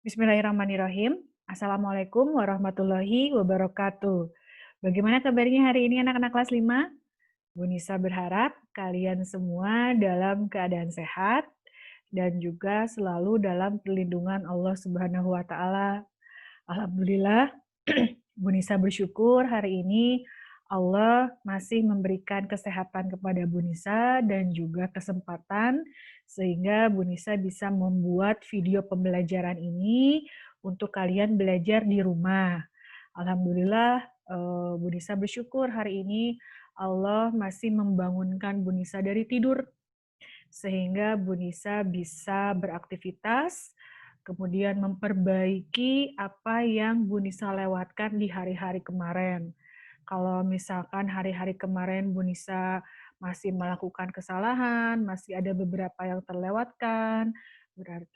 Bismillahirrahmanirrahim. Assalamualaikum warahmatullahi wabarakatuh. Bagaimana kabarnya hari ini anak-anak kelas 5? Bu Nisa berharap kalian semua dalam keadaan sehat dan juga selalu dalam perlindungan Allah Subhanahu wa taala. Alhamdulillah, Bu Nisa bersyukur hari ini Allah masih memberikan kesehatan kepada Bu Nisa dan juga kesempatan sehingga Bu Nisa bisa membuat video pembelajaran ini untuk kalian belajar di rumah. Alhamdulillah, Bu Nisa bersyukur hari ini Allah masih membangunkan Bu Nisa dari tidur sehingga Bu Nisa bisa beraktivitas, kemudian memperbaiki apa yang Bu Nisa lewatkan di hari-hari kemarin. Kalau misalkan hari-hari kemarin Bu Nisa masih melakukan kesalahan, masih ada beberapa yang terlewatkan, berarti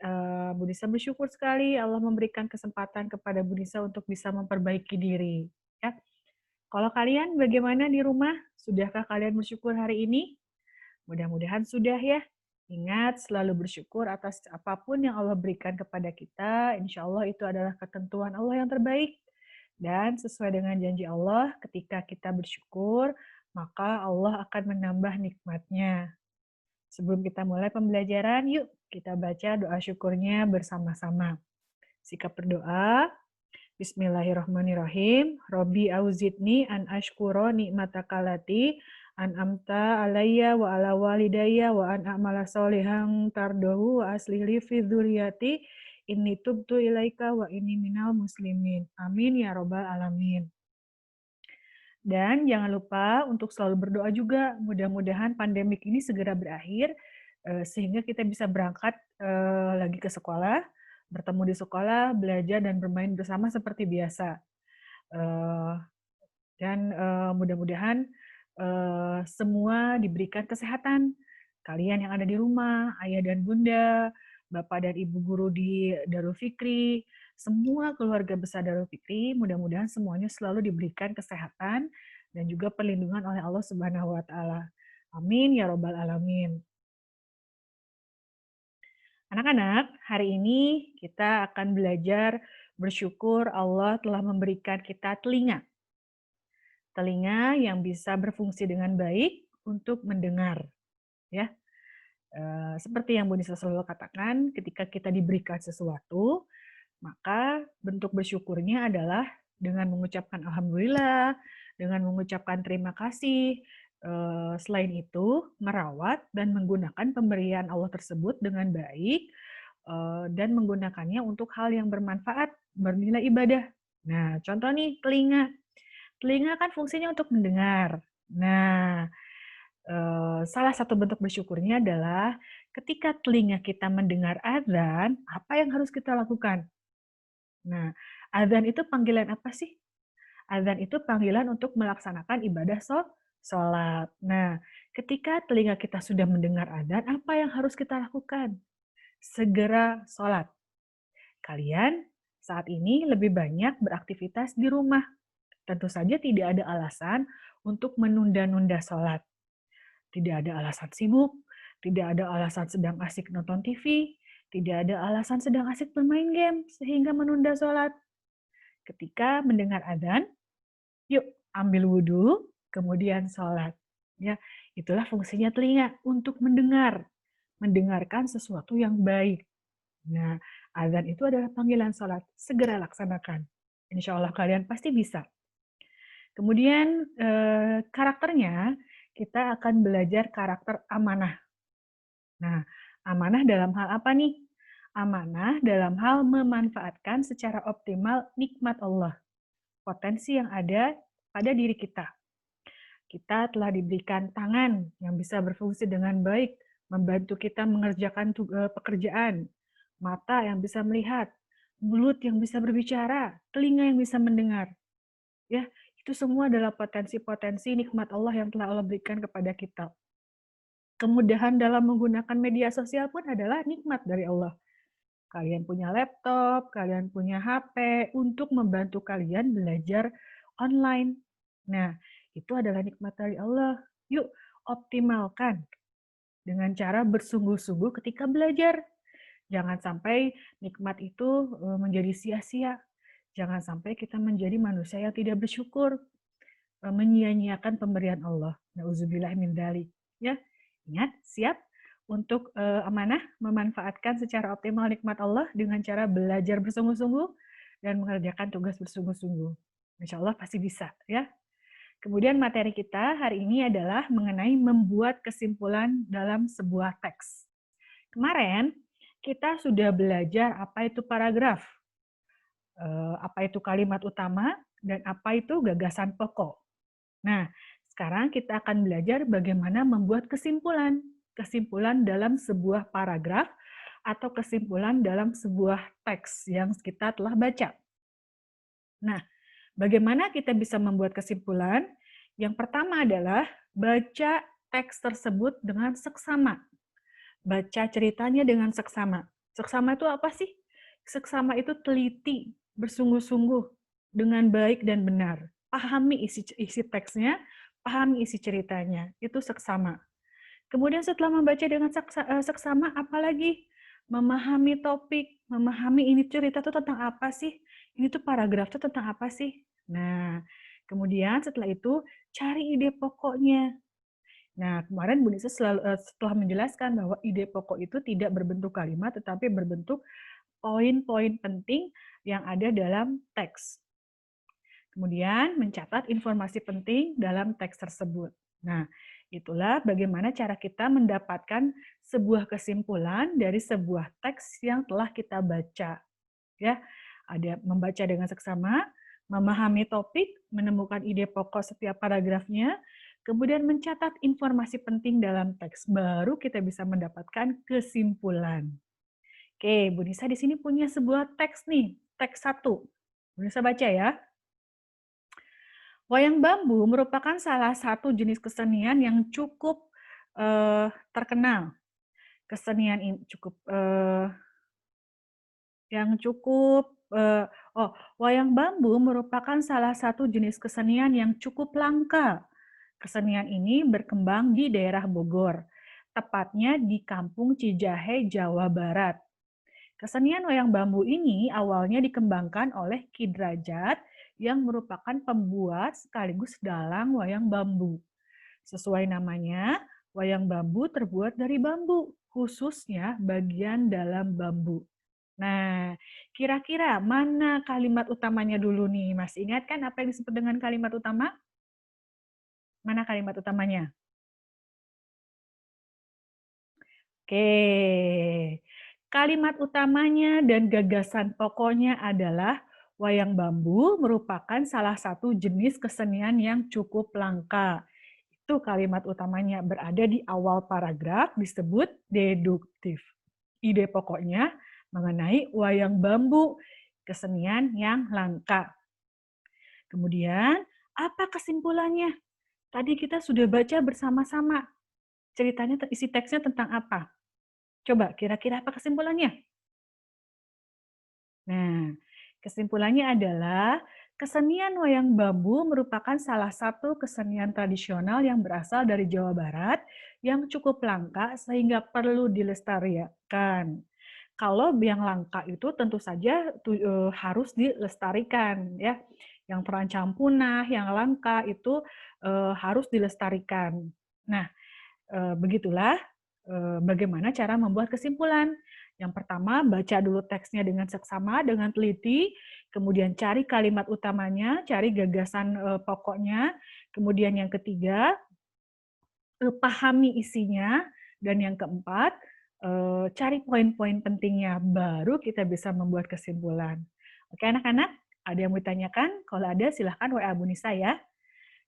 Bu Nisa bersyukur sekali Allah memberikan kesempatan kepada Bu Nisa untuk bisa memperbaiki diri. Ya. Kalau kalian bagaimana di rumah? Sudahkah kalian bersyukur hari ini? Mudah-mudahan sudah ya. Ingat selalu bersyukur atas apapun yang Allah berikan kepada kita. Insya Allah itu adalah ketentuan Allah yang terbaik. Dan sesuai dengan janji Allah, ketika kita bersyukur, maka Allah akan menambah nikmatnya. Sebelum kita mulai pembelajaran, yuk kita baca doa syukurnya bersama-sama. Sikap berdoa. Bismillahirrahmanirrahim. Robbi auzidni an ashkuro nikmatakalati an amta alayya wa ala walidayya wa an a'mala solihan tardohu wa aslihli fi dzurriyyati inni tubtu ilaika wa inni minal muslimin. Amin ya robbal alamin. Dan jangan lupa untuk selalu berdoa juga. Mudah-mudahan pandemik ini segera berakhir sehingga kita bisa berangkat lagi ke sekolah, bertemu di sekolah, belajar dan bermain bersama seperti biasa. Dan mudah-mudahan semua diberikan kesehatan. Kalian yang ada di rumah, ayah dan bunda, bapak dan ibu guru di Darul Fikri, semua keluarga besar Darul Fikri, mudah-mudahan semuanya selalu diberikan kesehatan dan juga perlindungan oleh Allah Subhanahu wa taala. Amin ya robbal alamin. Anak-anak, hari ini kita akan belajar bersyukur Allah telah memberikan kita telinga. Telinga yang bisa berfungsi dengan baik untuk mendengar. Ya, seperti yang Bu Nisa selalu katakan, ketika kita diberikan sesuatu, maka bentuk bersyukurnya adalah dengan mengucapkan alhamdulillah, dengan mengucapkan terima kasih. Selain itu, merawat dan menggunakan pemberian Allah tersebut dengan baik dan menggunakannya untuk hal yang bermanfaat, bernilai ibadah. Nah, contoh nih telinga. Telinga kan fungsinya untuk mendengar. Nah, salah satu bentuk bersyukurnya adalah ketika telinga kita mendengar azan, apa yang harus kita lakukan? Nah, azan itu panggilan apa sih? Azan itu panggilan untuk melaksanakan ibadah sholat. Nah, ketika telinga kita sudah mendengar azan, apa yang harus kita lakukan? Segera sholat. Kalian saat ini lebih banyak beraktivitas di rumah. Tentu saja tidak ada alasan untuk menunda-nunda sholat. Tidak ada alasan sibuk, tidak ada alasan sedang asik nonton TV, tidak ada alasan sedang asik bermain game sehingga menunda sholat. Ketika mendengar adzan, yuk ambil wudhu, kemudian sholat. Ya, itulah fungsinya telinga untuk mendengar, mendengarkan sesuatu yang baik. Nah, adzan itu adalah panggilan sholat. Segera laksanakan. Insya Allah kalian pasti bisa. Kemudian karakternya, kita akan belajar karakter amanah. Nah, amanah dalam hal apa nih? Amanah dalam hal memanfaatkan secara optimal nikmat Allah, potensi yang ada pada diri kita. Kita telah diberikan tangan yang bisa berfungsi dengan baik, membantu kita mengerjakan pekerjaan, mata yang bisa melihat, mulut yang bisa berbicara, telinga yang bisa mendengar. Ya, itu semua adalah potensi-potensi nikmat Allah yang telah Allah berikan kepada kita. Kemudahan dalam menggunakan media sosial pun adalah nikmat dari Allah. Kalian punya laptop, kalian punya HP untuk membantu kalian belajar online. Nah, itu adalah nikmat dari Allah. Yuk, optimalkan dengan cara bersungguh-sungguh ketika belajar. Jangan sampai nikmat itu menjadi sia-sia. Jangan sampai kita menjadi manusia yang tidak bersyukur, menyia-nyiakan pemberian Allah. Nauzubillah min dzalik. Ya, ingat, siap untuk amanah memanfaatkan secara optimal nikmat Allah dengan cara belajar bersungguh-sungguh dan mengerjakan tugas bersungguh-sungguh. Insya Allah pasti bisa, ya. Kemudian materi kita hari ini adalah mengenai membuat kesimpulan dalam sebuah teks. Kemarin kita sudah belajar apa itu paragraf, apa itu kalimat utama, dan apa itu gagasan pokok. Nah, sekarang kita akan belajar bagaimana membuat kesimpulan. Kesimpulan dalam sebuah paragraf atau kesimpulan dalam sebuah teks yang kita telah baca. Nah, bagaimana kita bisa membuat kesimpulan? Yang pertama adalah baca teks tersebut dengan seksama. Baca ceritanya dengan seksama. Seksama itu apa sih? Seksama itu teliti, bersungguh-sungguh, dengan baik dan benar. Pahami isi teksnya, pahami isi ceritanya. Itu seksama. Kemudian setelah membaca dengan seksama, apalagi memahami topik, memahami ini cerita itu tentang apa sih? Ini tuh paragraf itu tentang apa sih? Nah, kemudian setelah itu cari ide pokoknya. Nah, kemarin Bu Nisa setelah menjelaskan bahwa ide pokok itu tidak berbentuk kalimat, tetapi berbentuk poin-poin penting yang ada dalam teks. Kemudian mencatat informasi penting dalam teks tersebut. Nah, itulah bagaimana cara kita mendapatkan sebuah kesimpulan dari sebuah teks yang telah kita baca. Ya, ada membaca dengan seksama, memahami topik, menemukan ide pokok setiap paragrafnya, kemudian mencatat informasi penting dalam teks. Baru kita bisa mendapatkan kesimpulan. Oke, Bu Nisa di sini punya sebuah teks nih, teks 1. Bu Nisa baca ya. Wayang bambu merupakan salah satu jenis kesenian yang cukup terkenal. Kesenian ini cukup wayang bambu merupakan salah satu jenis kesenian yang cukup langka. Kesenian ini berkembang di daerah Bogor, tepatnya di Kampung Cijahe, Jawa Barat. Kesenian wayang bambu ini awalnya dikembangkan oleh Ki Drajat yang merupakan pembuat sekaligus dalang wayang bambu. Sesuai namanya, wayang bambu terbuat dari bambu, khususnya bagian dalam bambu. Nah, kira-kira mana kalimat utamanya dulu nih? Masih ingat kan apa yang disebut dengan kalimat utama? Mana kalimat utamanya? Oke, kalimat utamanya dan gagasan pokoknya adalah wayang bambu merupakan salah satu jenis kesenian yang cukup langka. Itu kalimat utamanya berada di awal paragraf disebut deduktif. Ide pokoknya mengenai wayang bambu, kesenian yang langka. Kemudian, apa kesimpulannya? Tadi kita sudah baca bersama-sama. Ceritanya, isi teksnya tentang apa? Coba, kira-kira apa kesimpulannya? Nah, kesimpulannya adalah kesenian wayang bambu merupakan salah satu kesenian tradisional yang berasal dari Jawa Barat yang cukup langka sehingga perlu dilestarikan. Kalau yang langka itu tentu saja harus dilestarikan, ya. Yang terancam punah, yang langka itu harus dilestarikan. Nah, begitulah bagaimana cara membuat kesimpulan. Yang pertama, baca dulu teksnya dengan seksama, dengan teliti, kemudian cari kalimat utamanya, cari gagasan pokoknya, kemudian yang ketiga, pahami isinya, dan yang keempat, cari poin-poin pentingnya, baru kita bisa membuat kesimpulan. Oke anak-anak, ada yang mau ditanyakan? Kalau ada silahkan WA Bu Nisa ya.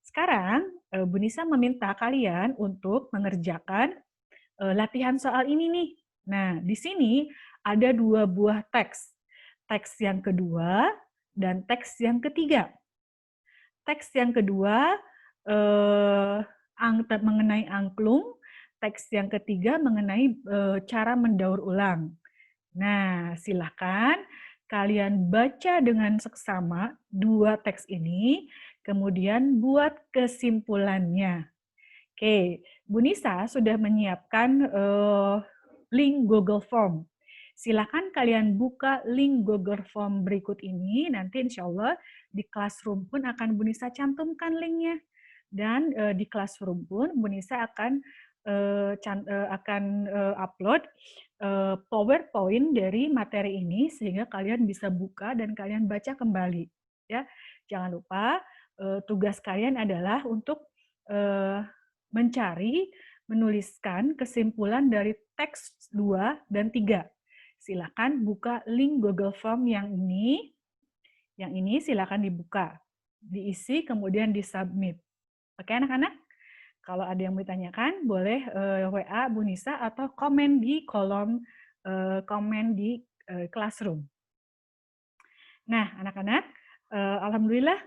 Sekarang Bu Nisa meminta kalian untuk mengerjakan latihan soal ini nih. Nah, di sini ada 2 buah teks. Teks yang kedua dan teks yang ketiga. Teks yang kedua mengenai angklung, teks yang ketiga mengenai cara mendaur ulang. Nah, silakan kalian baca dengan seksama 2 teks ini, kemudian buat kesimpulannya. Oke, Bu Nisa sudah menyiapkan link Google Form. Silakan kalian buka link Google Form berikut ini, nanti insya Allah di Classroom pun akan Bu Nisa cantumkan linknya. Dan di Classroom pun Bu Nisa akan upload PowerPoint dari materi ini sehingga kalian bisa buka dan kalian baca kembali. Ya, jangan lupa tugas kalian adalah untuk mencari, menuliskan kesimpulan dari teks 2 dan 3. Silakan buka link Google Form yang ini. Yang ini silakan dibuka, diisi, kemudian disubmit. Oke anak-anak? Kalau ada yang mau ditanyakan, boleh WA Bu Nisa atau komen di kolom komen di Classroom. Nah, anak-anak, alhamdulillah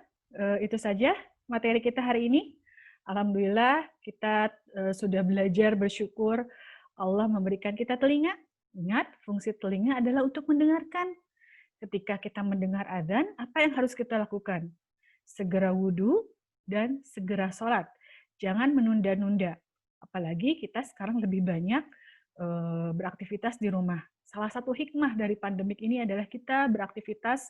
itu saja materi kita hari ini. Alhamdulillah kita sudah belajar bersyukur Allah memberikan kita telinga. Ingat, fungsi telinga adalah untuk mendengarkan. Ketika kita mendengar adzan, apa yang harus kita lakukan? Segera wudhu dan segera sholat. Jangan menunda-nunda. Apalagi kita sekarang lebih banyak beraktivitas di rumah. Salah satu hikmah dari pandemik ini adalah kita beraktivitas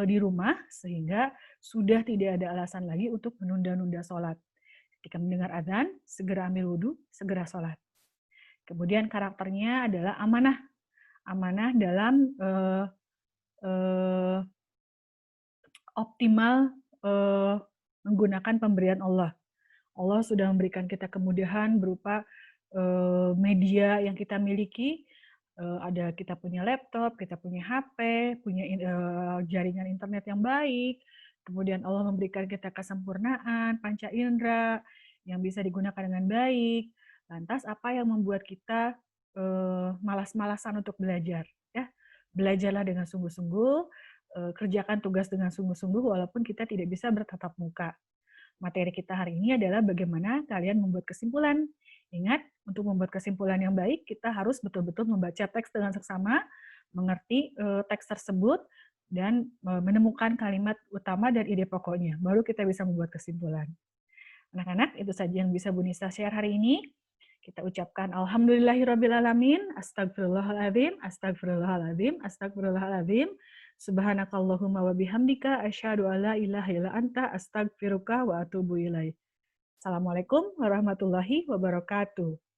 di rumah, sehingga sudah tidak ada alasan lagi untuk menunda-nunda sholat. Ketika mendengar adzan, segera ambil wudhu, segera sholat. Kemudian karakternya adalah amanah. Amanah dalam optimal menggunakan pemberian Allah. Allah sudah memberikan kita kemudahan berupa media yang kita miliki. Ada kita punya laptop, kita punya HP, punya jaringan internet yang baik. Kemudian Allah memberikan kita kesempurnaan, panca indera yang bisa digunakan dengan baik. Lantas apa yang membuat kita malas-malasan untuk belajar? Ya, belajarlah dengan sungguh-sungguh, kerjakan tugas dengan sungguh-sungguh walaupun kita tidak bisa bertatap muka. Materi kita hari ini adalah bagaimana kalian membuat kesimpulan. Ingat, untuk membuat kesimpulan yang baik, kita harus betul-betul membaca teks dengan seksama, mengerti teks tersebut, dan menemukan kalimat utama dan ide pokoknya. Baru kita bisa membuat kesimpulan. Anak-anak, itu saja yang bisa Bu Nisa share hari ini. Kita ucapkan alhamdulillahirrabbilalamin, astagfirullahaladzim, astagfirullahaladzim, astagfirullahaladzim. Subhanakallahumma wa bihamdika asyhadu alla ilaha illa anta astagfiruka wa atubu ilaik. Assalamualaikum warahmatullahi wabarakatuh.